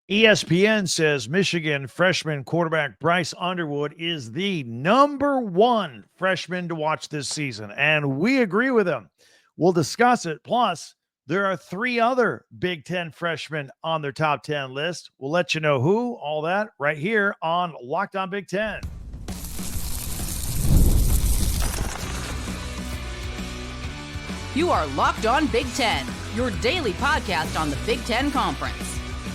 ESPN says Michigan freshman quarterback Bryce Underwood is the number one freshman to watch this season, and we agree with him. We'll discuss it. Plus, there are three other Big Ten freshmen on their top 10 list. We'll let you know who, all that, right here on Locked On Big Ten. You are Locked On Big Ten, your daily podcast on the Big Ten Conference.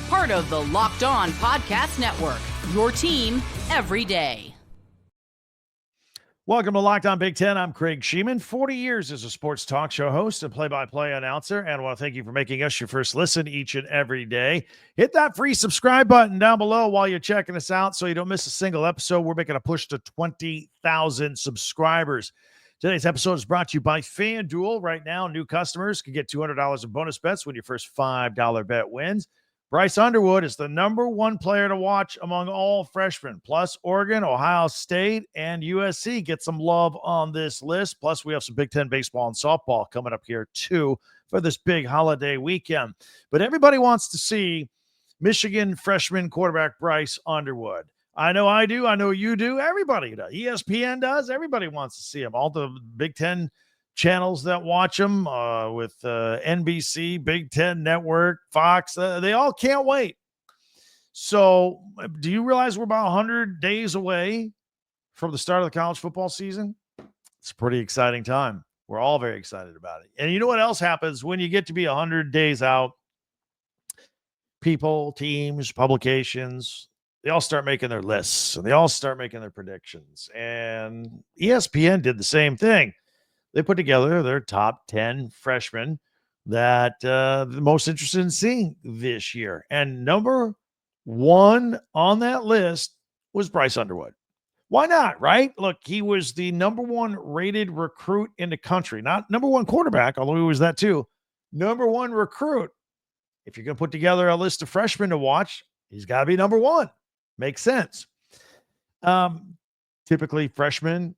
Part of the Locked On Podcast Network, your team every day. Welcome to Locked On Big Ten. I'm Craig Sheeman, 40 years as a sports talk show host and play-by-play announcer, and I want to thank you for making us your first listen each and every day. Hit that free subscribe button down below while you're checking us out so you don't miss a single episode. We're making a push to 20,000 subscribers. Today's episode is brought to you by FanDuel. Right now, new customers can get $200 in bonus bets when your first $5 bet wins. Bryce Underwood is the number one player to watch among all freshmen. Plus, Oregon, Ohio State, and USC get some love on this list. Plus, we have some Big Ten baseball and softball coming up here, too, for this big holiday weekend. But everybody wants to see Michigan freshman quarterback Bryce Underwood. I know I do. I know you do. Everybody does. ESPN does. Everybody wants to see him. All the Big Ten channels that watch him with NBC, Big Ten Network, Fox, they all can't wait. So do you realize we're about 100 days away from the start of the college football season? It's a pretty exciting time. We're all very excited about it. And you know what else happens when you get to be 100 days out? People, teams, publications, they all start making their lists and they all start making their predictions. And ESPN did the same thing. They put together their top 10 freshmen that the most interested in seeing this year. And number one on that list was Bryce Underwood. Why not, right? Look, he was the number one rated recruit in the country. Not number one quarterback, although he was that too. Number one recruit. If you're going to put together a list of freshmen to watch, he's got to be number one. Makes sense. Typically, freshmen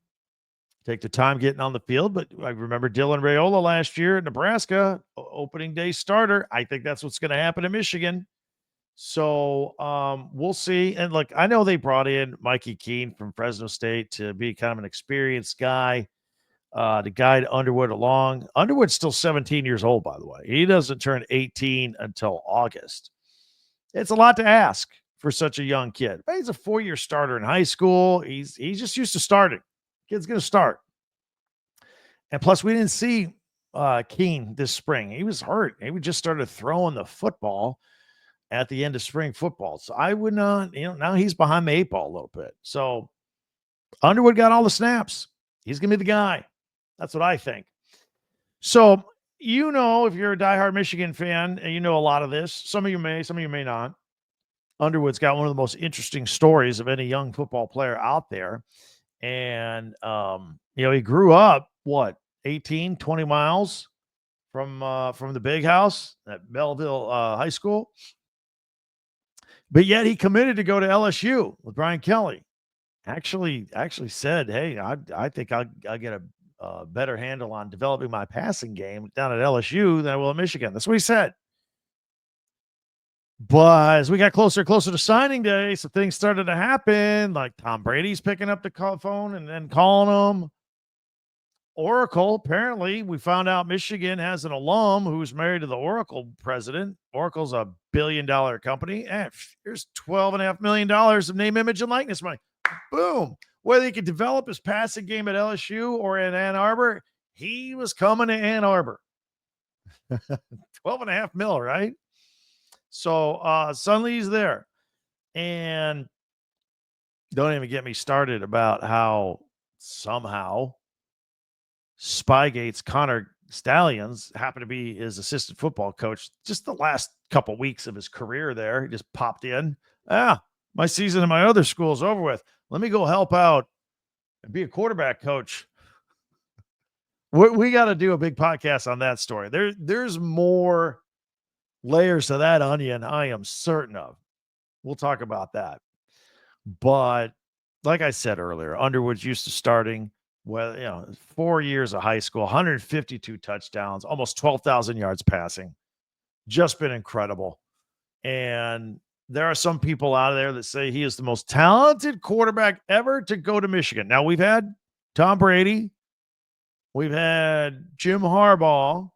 take the time getting on the field, but I remember Dylan Raiola last year at Nebraska, opening day starter. I think that's what's going to happen in Michigan. So we'll see. And look, I know they brought in Mikey Keene from Fresno State to be kind of an experienced guy to guide Underwood along. Underwood's still 17 years old, by the way. He doesn't turn 18 until August. It's a lot to ask for such a young kid. But he's a 4-year starter in high school. He's just used to starting. Kid's going to start. And plus, we didn't see Keene this spring. He was hurt. He just started throwing the football at the end of spring football. So I would not, now he's behind the 8 ball a little bit. So Underwood got all the snaps. He's going to be the guy. That's what I think. So, if you're a diehard Michigan fan, and you know a lot of this, some of you may not. Underwood's got one of the most interesting stories of any young football player out there. And, he grew up, 18, 20 miles from the big house at Belleville High School. But yet he committed to go to LSU with Brian Kelly. Actually said, hey, I think I'll get a better handle on developing my passing game down at LSU than I will at Michigan. That's what he said. But as we got closer to signing day, some things started to happen, like Tom Brady's picking up the phone and then calling him. Oracle, apparently, we found out Michigan has an alum who's married to the Oracle president. Oracle's a billion-dollar company. Here's $12.5 million of name, image, and likeness money. Boom. Whether he could develop his passing game at LSU or in Ann Arbor, he was coming to Ann Arbor. 12.5 mil, right? So suddenly he's there. And don't even get me started about how somehow Spygate's Connor Stallions happened to be his assistant football coach just the last couple weeks of his career there. He just popped in. My season in my other school is over with. Let me go help out and be a quarterback coach. We got to do a big podcast on that story. There's more layers to that onion, I am certain of. We'll talk about that. But like I said earlier, Underwood's used to starting 4 years of high school, 152 touchdowns, almost 12,000 yards passing. Just been incredible. And there are some people out there that say he is the most talented quarterback ever to go to Michigan. Now, we've had Tom Brady. We've had Jim Harbaugh.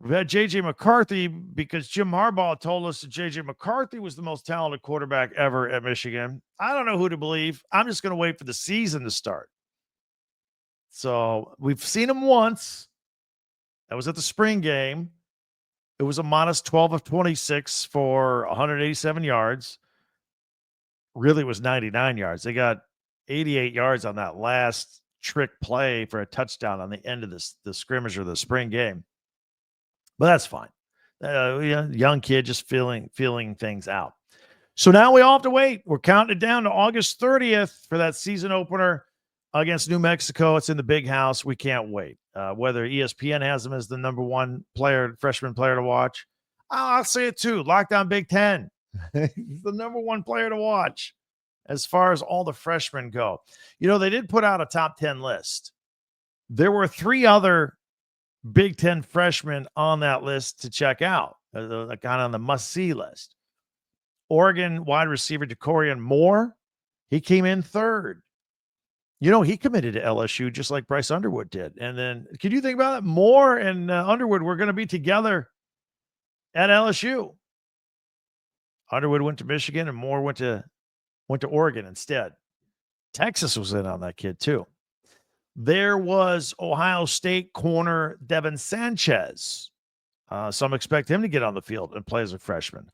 We've had J.J. McCarthy because Jim Harbaugh told us that J.J. McCarthy was the most talented quarterback ever at Michigan. I don't know who to believe. I'm just going to wait for the season to start. So we've seen him once. That was at the spring game. It was a modest 12 of 26 for 187 yards. Really was 99 yards. They got 88 yards on that last trick play for a touchdown on the end of the scrimmage or the spring game. But that's fine. Young kid just feeling things out. So now we all have to wait. We're counting it down to August 30th for that season opener against New Mexico. It's in the big house. We can't wait. Whether ESPN has him as the number one freshman player to watch, I'll say it too. Lockdown Big Ten. He's the number one player to watch as far as all the freshmen go. They did put out a top 10 list. There were 3 other Big Ten freshmen on that list to check out, kind of on the must-see list. Oregon wide receiver Dakorien Moore, he came in 3rd. He committed to LSU just like Bryce Underwood did. And then, can you think about it? Moore and Underwood were going to be together at LSU. Underwood went to Michigan and Moore went to Oregon instead. Texas was in on that kid too. There was Ohio State corner Devin Sanchez. Some expect him to get on the field and play as a freshman.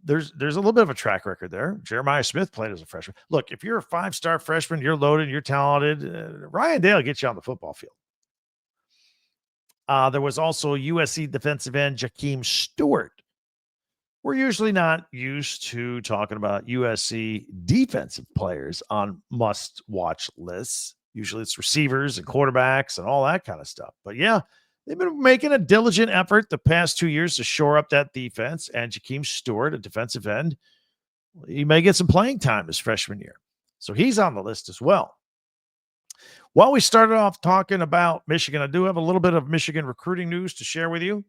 There's a little bit of a track record there. Jeremiah Smith played as a freshman. Look, if you're a 5-star freshman, you're loaded, you're talented. Ryan Day will get you on the football field. There was also USC defensive end Jakeem Stewart. We're usually not used to talking about USC defensive players on must-watch lists. Usually it's receivers and quarterbacks and all that kind of stuff. But yeah, they've been making a diligent effort the past 2 years to shore up that defense. And Jakeem Stewart, a defensive end, he may get some playing time his freshman year. So he's on the list as well. While we started off talking about Michigan, I do have a little bit of Michigan recruiting news to share with you.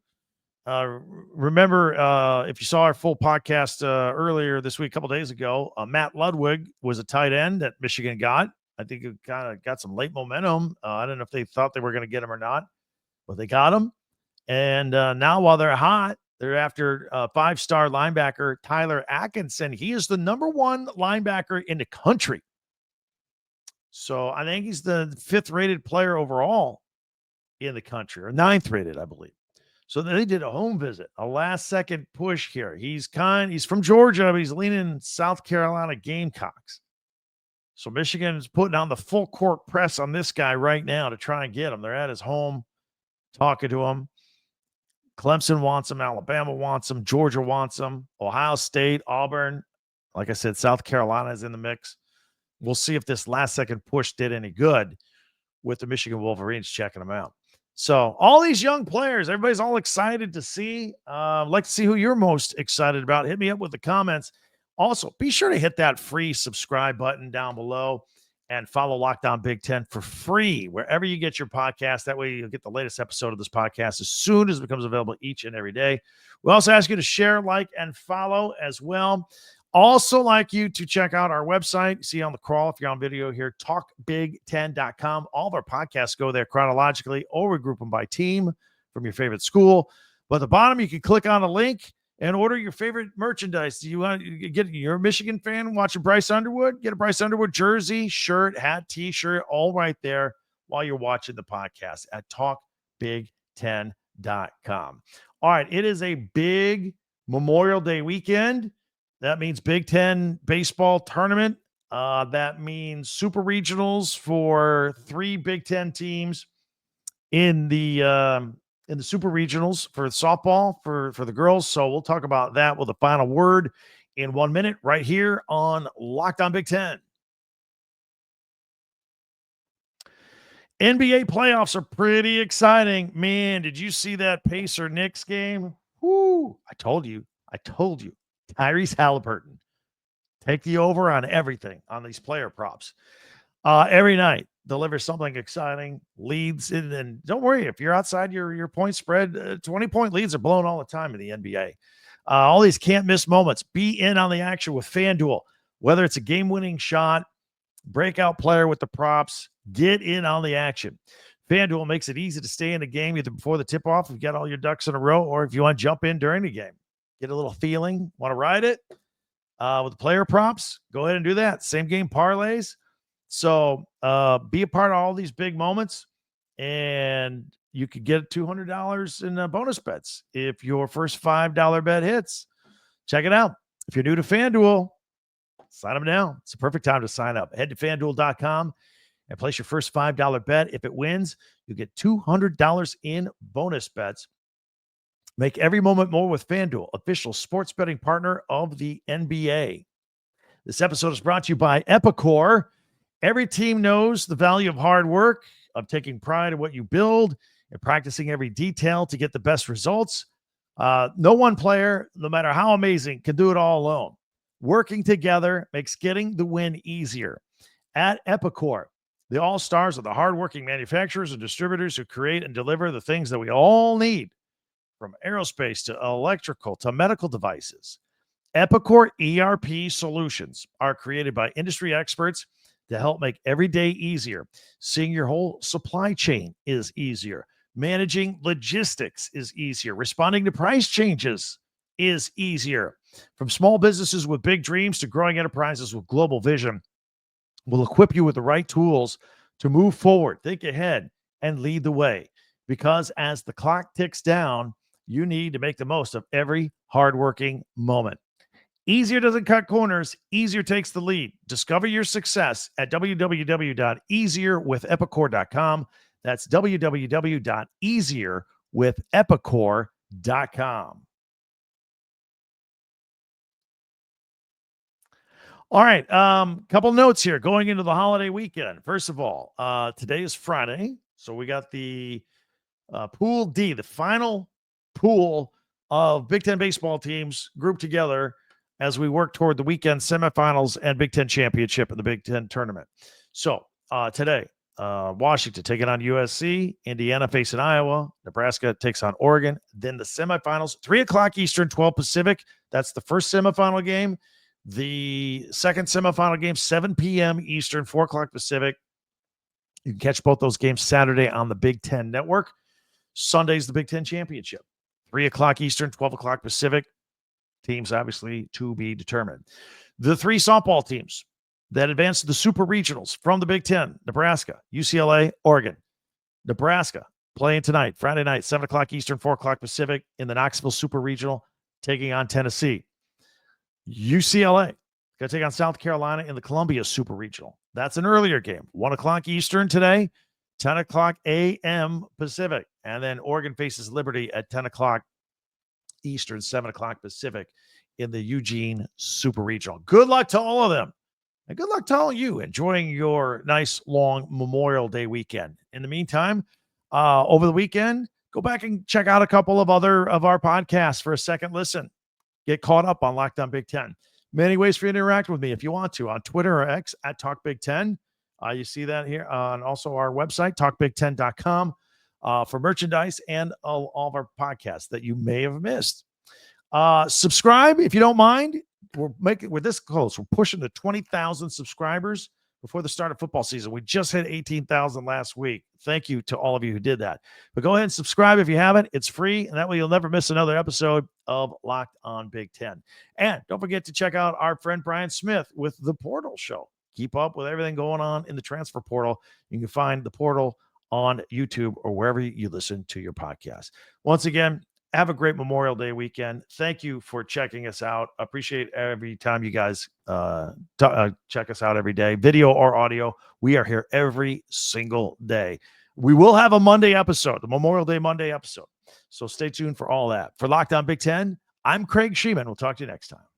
Remember, if you saw our full podcast earlier this week, a couple days ago, Matt Ludwig was a tight end that Michigan got. I think it kind of got some late momentum. I don't know if they thought they were going to get him or not, but they got him. And now while they're hot, they're after 5-star linebacker Tyler Atkinson. He is the number 1 linebacker in the country. So I think he's the 5th rated player overall in the country, or 9th rated, I believe. So they did a home visit, a last-second push here. He's from Georgia, but he's leaning South Carolina Gamecocks. So Michigan is putting on the full court press on this guy right now to try and get him. They're at his home talking to him. Clemson wants him. Alabama wants him. Georgia wants him. Ohio State, Auburn. Like I said, South Carolina is in the mix. We'll see if this last-second push did any good with the Michigan Wolverines checking him out. So all these young players, everybody's all excited to see. I'd like to see who you're most excited about. Hit me up with the comments. Also, be sure to hit that free subscribe button down below and follow Lockdown Big Ten for free wherever you get your podcast. That way you'll get the latest episode of this podcast as soon as it becomes available each and every day. We also ask you to share, like, and follow as well. Also like you to check out our website. See on the crawl if you're on video here, talkbig10.com. All of our podcasts go there chronologically, or we group them by team from your favorite school. But at the bottom, you can click on a link and order your favorite merchandise. Do you want to you're a Michigan fan watching Bryce Underwood? Get a Bryce Underwood jersey, shirt, hat, t-shirt, all right there while you're watching the podcast at talkbig10.com. All right, it is a big Memorial Day weekend. That means Big Ten baseball tournament. That means super regionals for 3 Big Ten teams in the super regionals for softball for the girls. So we'll talk about that with a final word in 1 minute right here on Locked On Big Ten. NBA playoffs are pretty exciting. Man, did you see that Pacer-Knicks game? Whoo, I told you. Tyrese Halliburton. Take the over on everything on these player props. Every night. deliver something exciting, leads, and don't worry if you're outside your point spread. 20-point leads are blown all the time in the NBA. All these can't miss moments. Be in on the action with FanDuel. Whether it's a game-winning shot, breakout player with the props, get in on the action. FanDuel makes it easy to stay in the game either before the tip-off if you got all your ducks in a row, or if you want to jump in during the game. Get a little feeling, want to ride it with the player props, go ahead and do that. Same game parlays. So be a part of all these big moments, and you could get $200 in bonus bets if your first $5 bet hits. Check it out. If you're new to FanDuel, sign up now. It's the perfect time to sign up. Head to FanDuel.com and place your first $5 bet. If it wins, you get $200 in bonus bets. Make every moment more with FanDuel, official sports betting partner of the NBA. This episode is brought to you by Epicor. Every team knows the value of hard work, of taking pride in what you build, and practicing every detail to get the best results. No one player, no matter how amazing, can do it all alone. Working together makes getting the win easier. At Epicor, the all-stars are the hardworking manufacturers and distributors who create and deliver the things that we all need, from aerospace to electrical to medical devices. Epicor ERP solutions are created by industry experts to help make every day easier. Seeing your whole supply chain is easier. Managing logistics is easier. Responding to price changes is easier. From small businesses with big dreams to growing enterprises with global vision, we'll equip you with the right tools to move forward, think ahead, and lead the way. Because as the clock ticks down, you need to make the most of every hardworking moment. Easier doesn't cut corners. Easier takes the lead. Discover your success at www.easierwithepicor.com. That's www.easierwithepicor.com. All right. Couple notes here going into the holiday weekend. First of all, today is Friday. So we got the Pool D, the final pool of Big Ten baseball teams grouped together as we work toward the weekend semifinals and Big Ten championship in the Big Ten tournament. So today, Washington taking on USC, Indiana facing Iowa, Nebraska takes on Oregon. Then the semifinals, 3:00 Eastern, 12 Pacific. That's the first semifinal game. The second semifinal game, 7 p.m. Eastern, 4:00 Pacific. You can catch both those games Saturday on the Big Ten Network. Sunday's the Big Ten Championship, 3:00 Eastern, 12:00 Pacific. Teams obviously to be determined. The three softball teams that advanced to the Super Regionals from the Big Ten, Nebraska, UCLA, Oregon. Nebraska playing tonight, Friday night, 7:00 Eastern, 4:00 Pacific in the Knoxville Super Regional, taking on Tennessee. UCLA going to take on South Carolina in the Columbia Super Regional. That's an earlier game, 1:00 Eastern today, 10:00 a.m. Pacific. And then Oregon faces Liberty at 10:00 Eastern, 7:00 Pacific in the Eugene Super Regional. Good luck to all of them. And good luck to all of you enjoying your nice, long Memorial Day weekend. In the meantime, over the weekend, go back and check out a couple of other of our podcasts for a second listen. Get caught up on Locked On Big Ten. Many ways for you to interact with me if you want to on Twitter or X at Talk Big Ten. You see that here on also our website, talkbig10.com, for merchandise and all of our podcasts that you may have missed. Subscribe if you don't mind. We're this close. We're pushing to 20,000 subscribers before the start of football season. We just hit 18,000 last week. Thank you to all of you who did that. But go ahead and subscribe if you haven't. It's free, and that way you'll never miss another episode of Locked On Big Ten. And don't forget to check out our friend Brian Smith with The Portal Show. Keep up with everything going on in the transfer portal. You can find The Portal on YouTube or wherever you listen to your podcast. Once again, have a great Memorial Day weekend. Thank you for checking us out. Appreciate every time you guys check us out every day, video or audio. We are here every single day. We will have a Monday episode, the Memorial Day Monday episode. So stay tuned for all that. For Locked On Big Ten, I'm Craig Sheeman. We'll talk to you next time.